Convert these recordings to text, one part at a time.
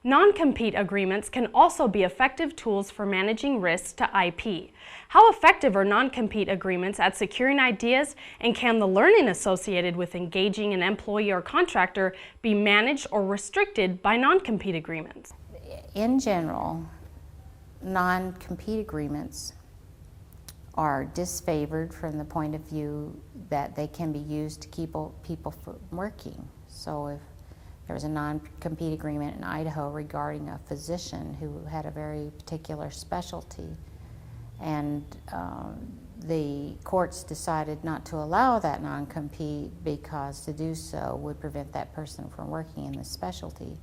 Non-compete agreements can also be effective tools for managing risks to IP. How effective are non-compete agreements at securing ideas, and can the learning associated with engaging an employee or contractor be managed or restricted by non-compete agreements? In general, non-compete agreements are disfavored from the point of view that they can be used to keep people from working. So if there was a non-compete agreement in Idaho regarding a physician who had a very particular specialty, and the courts decided not to allow that non-compete because to do so would prevent that person from working in the specialty,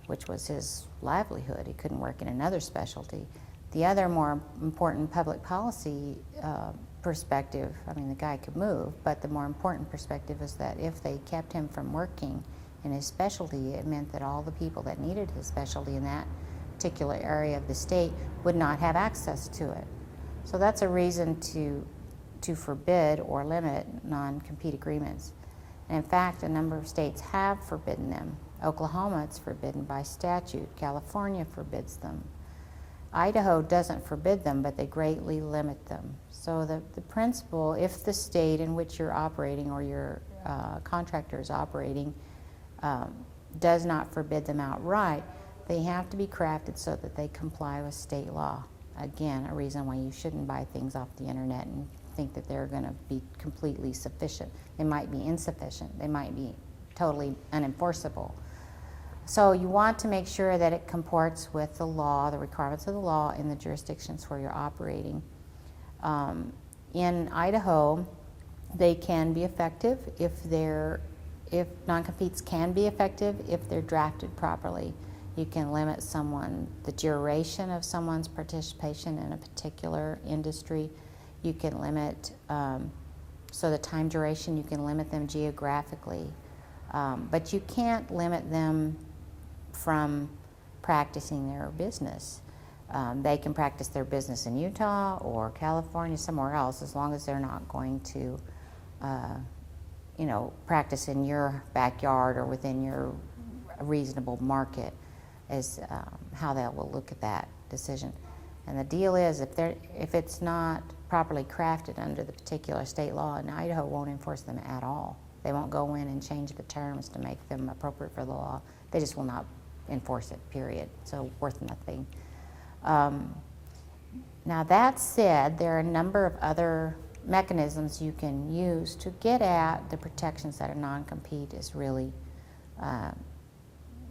which was his livelihood. He couldn't work in another specialty. The other more important public policy perspective, I mean, the guy could move, but the more important perspective is that if they kept him from working in his specialty, it meant that all the people that needed his specialty in that particular area of the state would not have access to it. So that's a reason to forbid or limit non-compete agreements. And in fact, a number of states have forbidden them. Oklahoma, it's forbidden by statute. California forbids them. Idaho doesn't forbid them, but they greatly limit them. So the principle, if the state in which you're operating or your contractor is operating does not forbid them outright, they have to be crafted so that they comply with state law. Again, a reason why you shouldn't buy things off the internet and think that they're going to be completely sufficient. They might be insufficient. They might be totally unenforceable. So you want to make sure that it comports with the law, the requirements of the law in the jurisdictions where you're operating. In Idaho, they can be effective if non-competes can be effective if they're drafted properly. You can limit the duration of someone's participation in a particular industry. You can limit, so the time duration, you can limit them geographically. But you can't limit them from practicing their business. They can practice their business in Utah or California, somewhere else, as long as they're not going to practice in your backyard or within your reasonable market, is how they will look at that decision. And the deal is, if it's not properly crafted under the particular state law, and Idaho won't enforce them at all. They won't go in and change the terms to make them appropriate for the law. They just will not enforce it, period. So worth nothing. Now that said, there are a number of other mechanisms you can use to get at the protections that a non-compete is really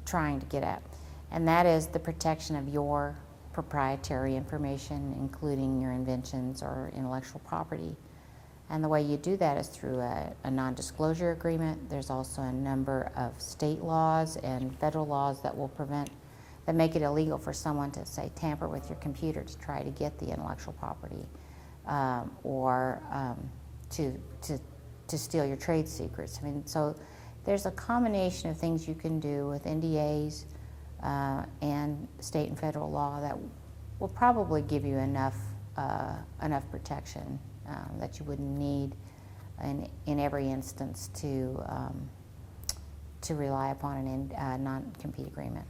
trying to get at. And that is the protection of your proprietary information, including your inventions or intellectual property. And the way you do that is through a non-disclosure agreement. There's also a number of state laws and federal laws that make it illegal for someone to, say, tamper with your computer to try to get the intellectual property, or to steal your trade secrets. I mean, so there's a combination of things you can do with NDAs and state and federal law that will probably give you enough protection that you wouldn't need in every instance to rely upon a non-compete agreement.